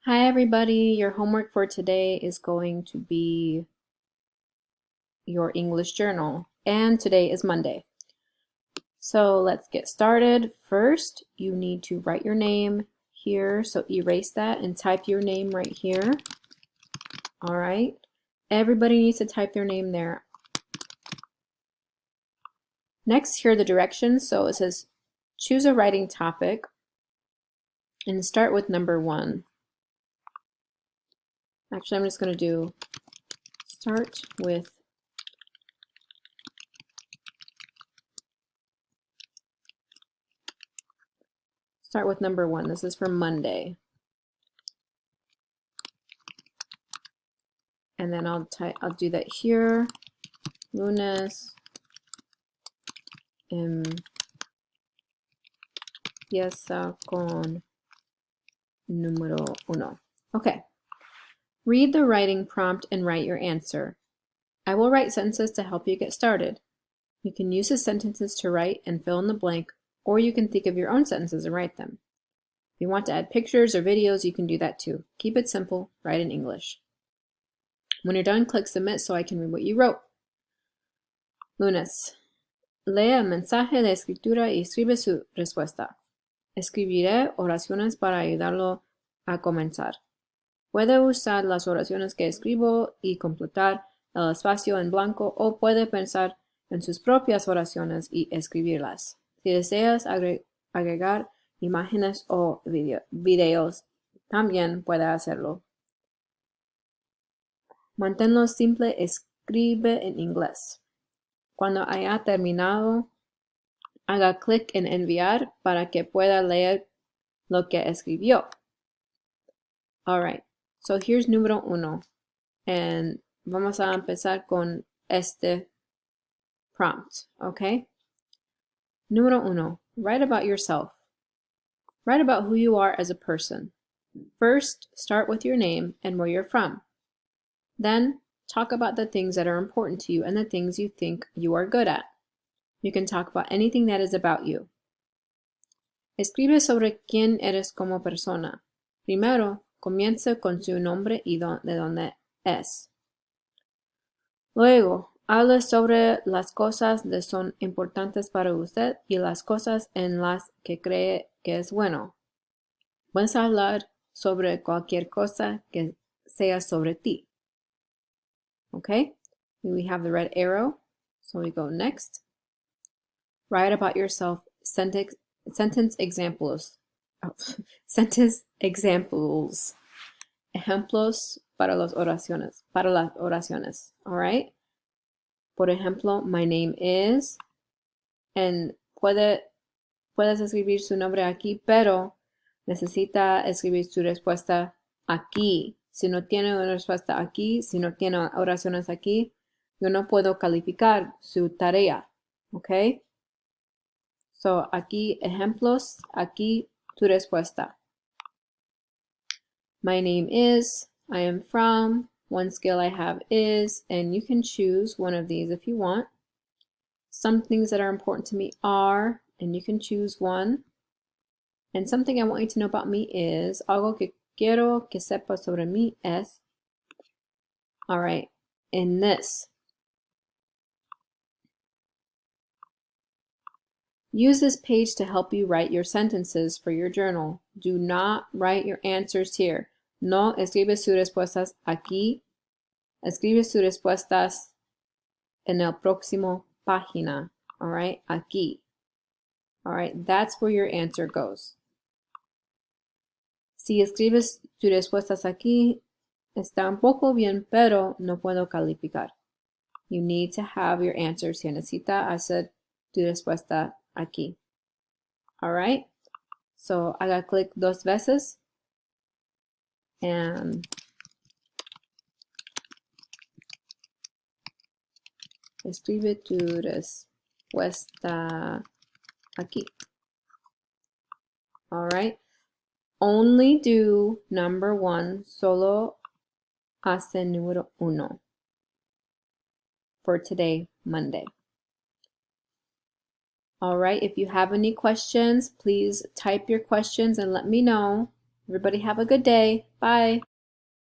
Hi everybody, your homework for today is going to be your English journal, and today is Monday. So let's get started. First, you need to write your name here, so erase that and type your name right here. All right, everybody needs to type their name there. Next, here are the directions. So it says choose a writing topic and start with number 1. Actually, I'm just going to do start with number 1. This is for Monday. And then I'll do that here. Lunes empieza con número 1. Okay. Read the writing prompt and write your answer. I will write sentences to help you get started. You can use the sentences to write and fill in the blank, or you can think of your own sentences and write them. If you want to add pictures or videos, you can do that too. Keep it simple, write in English. When you're done, click submit so I can read what you wrote. Lunes. Lee el mensaje de escritura y escribe su respuesta. Escribiré oraciones para ayudarlo a comenzar. Puede usar las oraciones que escribo y completar el espacio en blanco, o puede pensar en sus propias oraciones y escribirlas. Si deseas agregar imágenes o videos, también puede hacerlo. Manténlo simple, escribe en inglés. Cuando haya terminado, haga clic en enviar para que pueda leer lo que escribió. Alright, so here's número 1. And vamos a empezar con este prompt, okay? Número 1, write about yourself. Write about who you are as a person. First, start with your name and where you're from. Then, talk about the things that are important to you and the things you think you are good at. You can talk about anything that is about you. Escribe sobre quién eres como persona. Primero, comience con su nombre y de dónde es. Luego, hable sobre las cosas que son importantes para usted y las cosas en las que cree que es bueno. Puedes hablar sobre cualquier cosa que sea sobre ti. Okay? We have the red arrow, so we go next. Write about yourself. Sentence examples. Oh, sentence examples. Ejemplos para las oraciones. All right? Por ejemplo, my name is, and puedes escribir su nombre aquí, pero necesita escribir su respuesta aquí. Si no tiene una respuesta aquí, si no tiene oraciones aquí, yo no puedo calificar su tarea. ¿Ok? So, aquí ejemplos, aquí tu respuesta. My name is, I am from, one skill I have is, and you can choose one of these if you want. Some things that are important to me are, and you can choose one. And something I want you to know about me is, algo que quiero que sepas sobre mí es. All right, in this. Use this page to help you write your sentences for your journal. Do not write your answers here. No escribe sus respuestas aquí. Escribe sus respuestas en el próximo página. All right, aquí. All right, that's where your answer goes. Si escribes tus respuestas aquí, está un poco bien, pero no puedo calificar. You need to have your answers here. Necesita hacer tu respuesta aquí. All right? So, haga clic 2 veces. And escribe tu respuesta aquí. All right? Only do number 1, solo hace número 1 for today, Monday. All right, if you have any questions, please type your questions and let me know. Everybody have a good day. Bye.